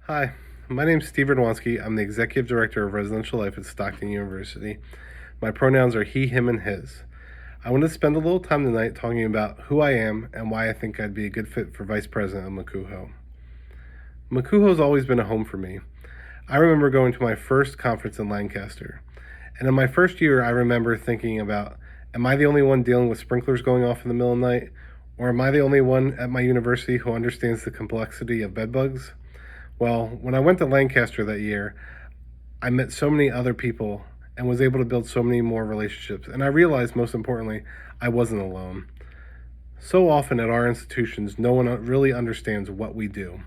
Hi, my name is Steve Radwanski. I'm the Executive Director of Residential Life at Stockton University. My pronouns are he, him, and his. I want to spend a little time tonight talking about who I am and why I think I'd be a good fit for Vice President of Macuho. Macuho has always been a home for me. I remember going to my first conference in Lancaster. And in my first year, I remember thinking about, am I the only one dealing with sprinklers going off in the middle of the night? Or am I the only one at my university who understands the complexity of bedbugs? Well, when I went to Lancaster that year, I met so many other people and was able to build so many more relationships. And I realized, most importantly, I wasn't alone. So often at our institutions, no one really understands what we do.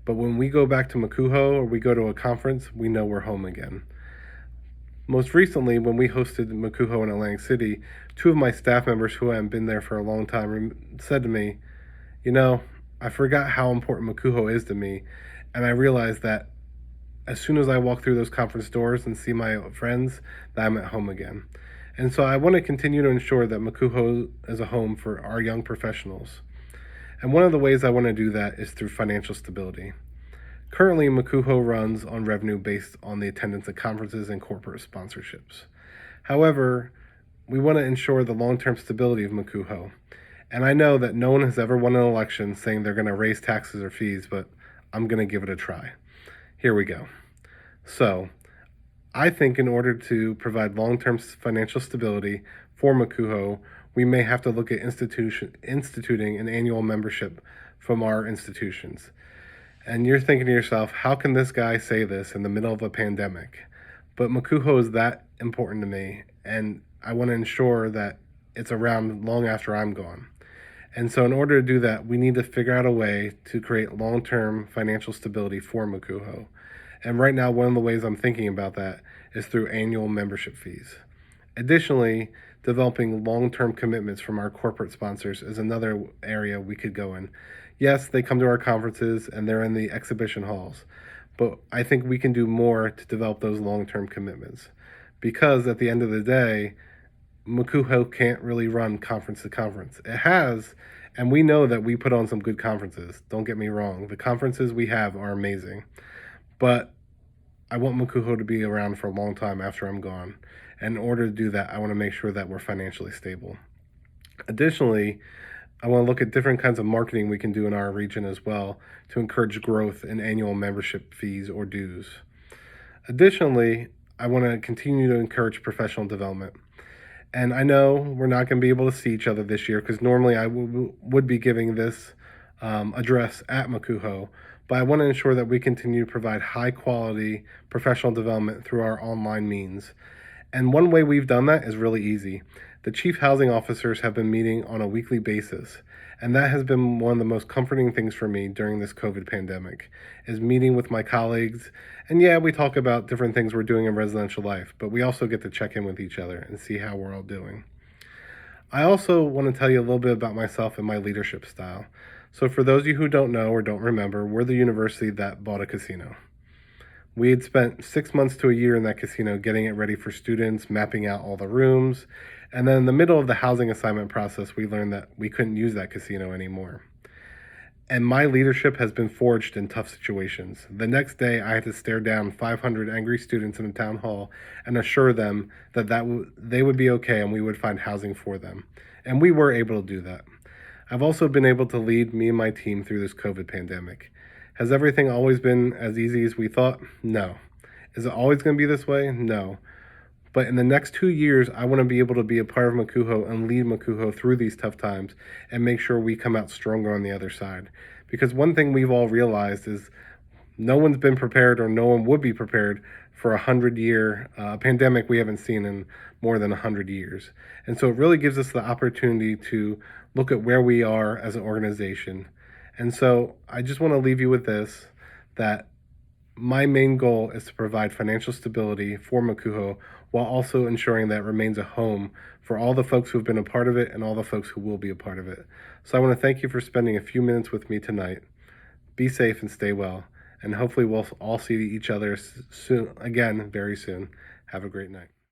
But when we go back to Macuho or we go to a conference, we know we're home again. Most recently, when we hosted Macuho in Atlantic City, two of my staff members who hadn't been there for a long time said to me, I forgot how important Macuho is to me, and I realized that as soon as I walk through those conference doors and see my friends, that I'm at home again. And so I want to continue to ensure that Macuho is a home for our young professionals. And one of the ways I want to do that is through financial stability. Currently, Macuho runs on revenue based on the attendance at conferences and corporate sponsorships. However, we want to ensure the long-term stability of Macuho. And I know that no one has ever won an election saying they're going to raise taxes or fees, but I'm going to give it a try. Here we go. So, I think in order to provide long-term financial stability for Macuho, we may have to look at instituting an annual membership from our institutions. And you're thinking to yourself, how can this guy say this in the middle of a pandemic? But Macuho is that important to me, and I want to ensure that it's around long after I'm gone. And so in order to do that, we need to figure out a way to create long-term financial stability for Macuho. And right now, one of the ways I'm thinking about that is through annual membership fees. Additionally, developing long-term commitments from our corporate sponsors is another area we could go in. Yes, they come to our conferences and they're in the exhibition halls, but I think we can do more to develop those long-term commitments. Because at the end of the day, Macuho can't really run conference to conference. It has, and we know that we put on some good conferences. Don't get me wrong. The conferences we have are amazing. But I want Macuho to be around for a long time after I'm gone. And in order to do that, I want to make sure that we're financially stable. Additionally, I want to look at different kinds of marketing we can do in our region as well to encourage growth in annual membership fees or dues. Additionally, I want to continue to encourage professional development. And I know we're not going to be able to see each other this year because normally I would be giving this address at Macuho, but I want to ensure that we continue to provide high quality professional development through our online means. And one way we've done that is really easy. The chief housing officers have been meeting on a weekly basis, and that has been one of the most comforting things for me during this COVID pandemic, is meeting with my colleagues. And yeah, we talk about different things we're doing in residential life, but we also get to check in with each other and see how we're all doing. I also want to tell you a little bit about myself and my leadership style. So for those of you who don't know or don't remember, we're the university that bought a casino. We had spent 6 months to a year in that casino getting it ready for students, mapping out all the rooms, and then in the middle of the housing assignment process, we learned that we couldn't use that casino anymore. And my leadership has been forged in tough situations. The next day, I had to stare down 500 angry students in the town hall and assure them that they would be okay and we would find housing for them. And we were able to do that. I've also been able to lead me and my team through this COVID pandemic. Has everything always been as easy as we thought? No. Is it always going to be this way? No. But in the next 2 years, I want to be able to be a part of Macuho and lead Macuho through these tough times and make sure we come out stronger on the other side. Because one thing we've all realized is no one's been prepared or no one would be prepared for 100-year pandemic we haven't seen in more than 100 years. And so it really gives us the opportunity to look at where we are as an organization. And so I just want to leave you with this, that my main goal is to provide financial stability for Macuho while also ensuring that it remains a home for all the folks who have been a part of it and all the folks who will be a part of it. So I want to thank you for spending a few minutes with me tonight. Be safe and stay well. And hopefully we'll all see each other soon, again, very soon. Have a great night.